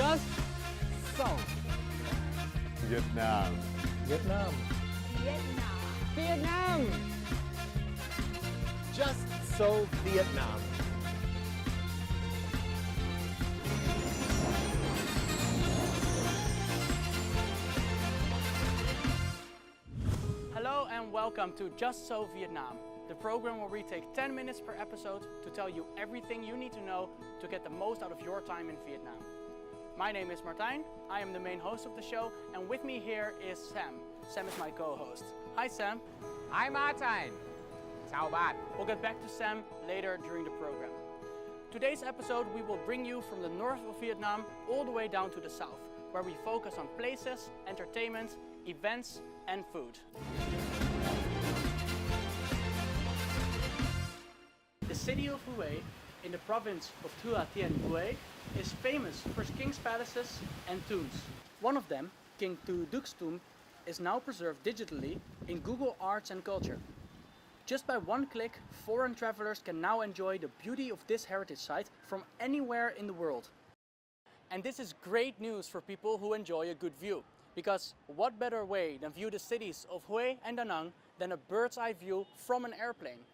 Just so. Vietnam. Vietnam. Vietnam. Vietnam. Just so Vietnam. Hello and welcome to Just So Vietnam, the program where we take 10 minutes per episode to tell you everything you need to know to get the most out of your time in Vietnam. My name is Martijn, I am the main host of the show, and with me here is Sam. Sam is my co-host. Hi Sam. Hi Martijn. Chào bạn. We'll get back to Sam later during the program. Today's episode we will bring you from the north of Vietnam all the way down to the south, where we focus on places, entertainment, events and food. The city of Hue, in the province of Thua Tien Hue, is famous for its king's palaces and tombs. One of them, King Tu Duc's tomb, is now preserved digitally in Google Arts and Culture. Just by one click, foreign travelers can now enjoy the beauty of this heritage site from anywhere in the world. And this is great news for people who enjoy a good view, because what better way than view the cities of Hue and Da Nang than a bird's eye view from an airplane?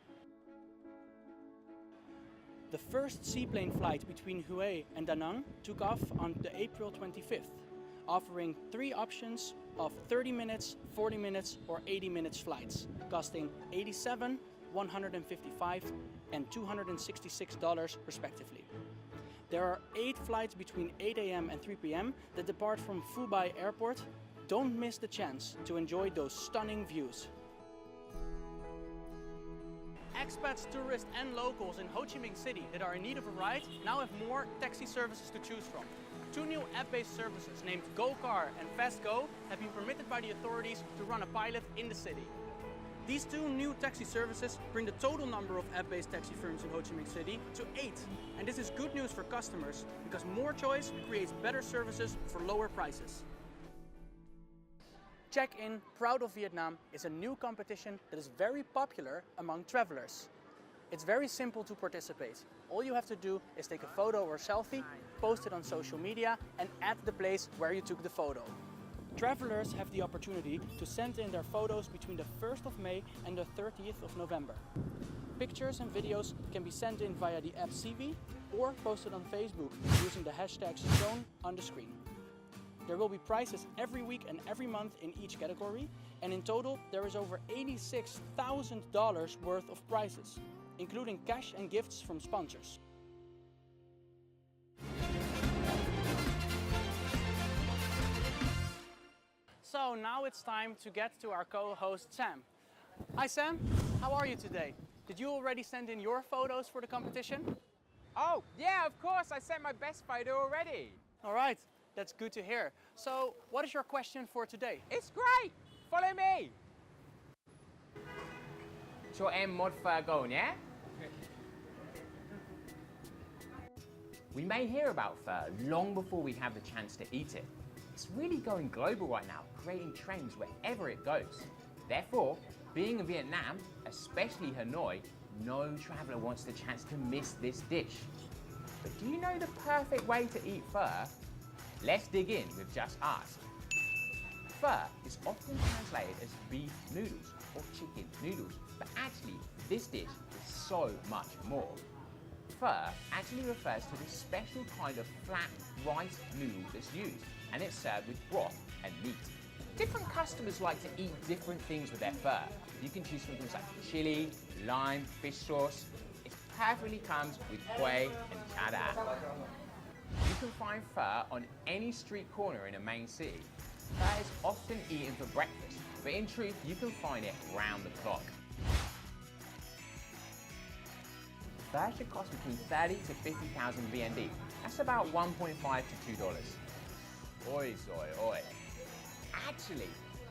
The first seaplane flight between Hue and Da Nang took off on April 25th, offering 3 options of 30 minutes, 40 minutes or 80 minutes flights, costing $87, $155 and $266 respectively. There are 8 flights between 8 a.m. and 3 p.m. that depart from Phu Bai Airport. Don't miss the chance to enjoy those stunning views. Expats, tourists and locals in Ho Chi Minh City that are in need of a ride now have more taxi services to choose from. 2 new app-based services named GoCar and FastGo have been permitted by the authorities to run a pilot in the city. These 2 new taxi services bring the total number of app-based taxi firms in Ho Chi Minh City to 8. And this is good news for customers because more choice creates better services for lower prices. Check-in Proud of Vietnam is a new competition that is very popular among travelers. It's very simple to participate. All you have to do is take a photo or selfie, post it on social media and add the place where you took the photo. Travelers have the opportunity to send in their photos between the 1st of May and the 30th of November. Pictures and videos can be sent in via the app CV or posted on Facebook using the hashtags shown on the screen. There will be prizes every week and every month in each category, and in total there is over $86,000 worth of prizes, including cash and gifts from sponsors. So now it's time to get to our co-host Sam. Hi Sam, how are you today? Did you already send in your photos for the competition? Oh, yeah, of course. I sent my best photo already. All right, that's good to hear. So what is your question for today? It's great. Follow me. Cho em một phở gỗ nhé. We may hear about pho long before we have the chance to eat it. It's really going global right now, creating trends wherever it goes. Therefore, being in Vietnam, especially Hanoi, no traveler wants the chance to miss this dish. But do you know the perfect way to eat pho? Let's dig in with Just Ask. Pho is often translated as beef noodles or chicken noodles, but actually this dish is so much more. Pho actually refers to the special kind of flat rice noodle that's used, and it's served with broth and meat. Different customers like to eat different things with their pho. You can choose from things like chili, lime, fish sauce. It perfectly comes with kueh and chada. You can find pho on any street corner in a main city. Pho is often eaten for breakfast, but in truth, you can find it round the clock. Pho should cost between 30 to 50,000 VND. That's about $1.5 to $2. Oi, oi, oi. Actually,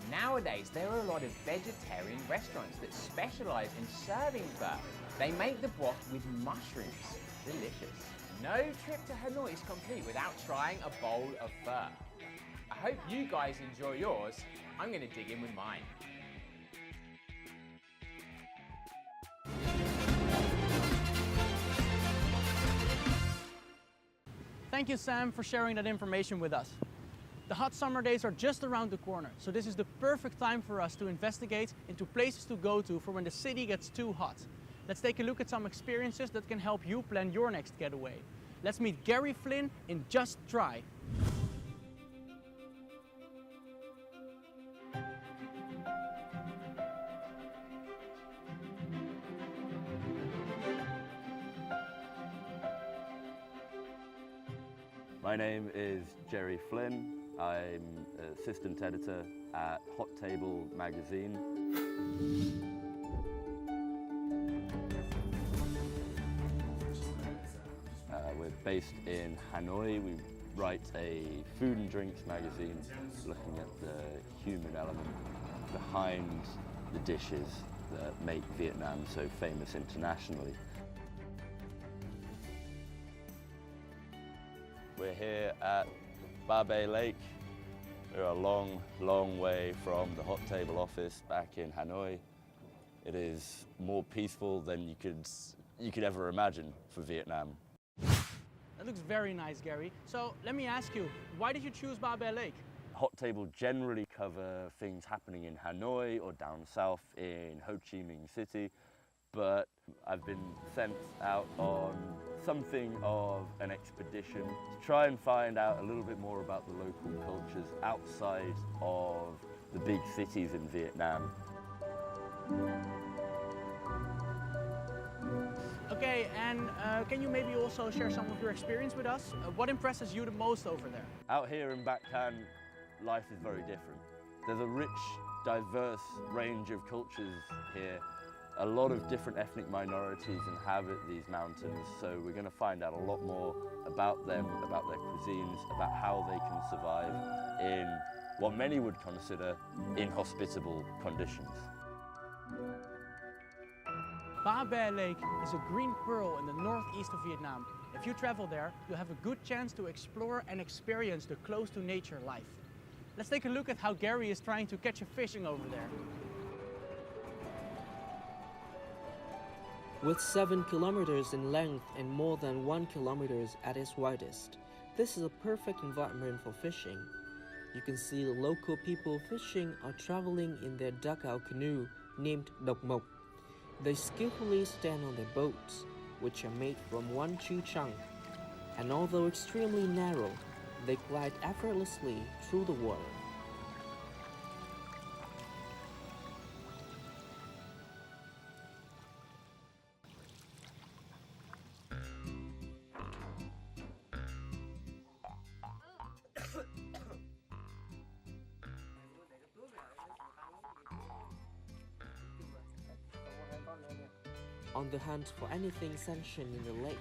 nowadays there are a lot of vegetarian restaurants that specialize in serving pho. They make the broth with mushrooms. Delicious. No trip to Hanoi is complete without trying a bowl of pho. I hope you guys enjoy yours. I'm going to dig in with mine. Thank you, Sam, for sharing that information with us. The hot summer days are just around the corner, so this is the perfect time for us to investigate into places to go to for when the city gets too hot. Let's take a look at some experiences that can help you plan your next getaway. Let's meet Gary Flynn in Just Try. My name is Jerry Flynn. I'm assistant editor at Hot Table magazine. We're based in Hanoi. We write a food and drinks magazine looking at the human element behind the dishes that make Vietnam so famous internationally. We're here at Ba Be Lake. We're a long, long way from the Hot Table office back in Hanoi. It is more peaceful than you could ever imagine for Vietnam. That looks very nice, Gary. So let me ask you, why did you choose Ba Be Lake? Hot Table generally cover things happening in Hanoi or down south in Ho Chi Minh City, but I've been sent out on something of an expedition to try and find out a little bit more about the local cultures outside of the big cities in Vietnam. Okay, and can you maybe also share some of your experience with us? What impresses you the most over there? Out here in Bac Tan, life is very different. There's a rich, diverse range of cultures here. A lot of different ethnic minorities inhabit these mountains, so we're going to find out a lot more about them, about their cuisines, about how they can survive in what many would consider inhospitable conditions. Ba Be Lake is a green pearl in the northeast of Vietnam. If you travel there, you'll have a good chance to explore and experience the close-to-nature life. Let's take a look at how Gary is trying to catch a fishing over there. With 7 kilometers in length and more than 1 kilometer at its widest, this is a perfect environment for fishing. You can see the local people fishing or traveling in their dugout canoe named Độc Mộc. They skillfully stand on their boats, which are made from one tree trunk, and although extremely narrow, they glide effortlessly through the water. On the hunt for anything sanctioned in the lake,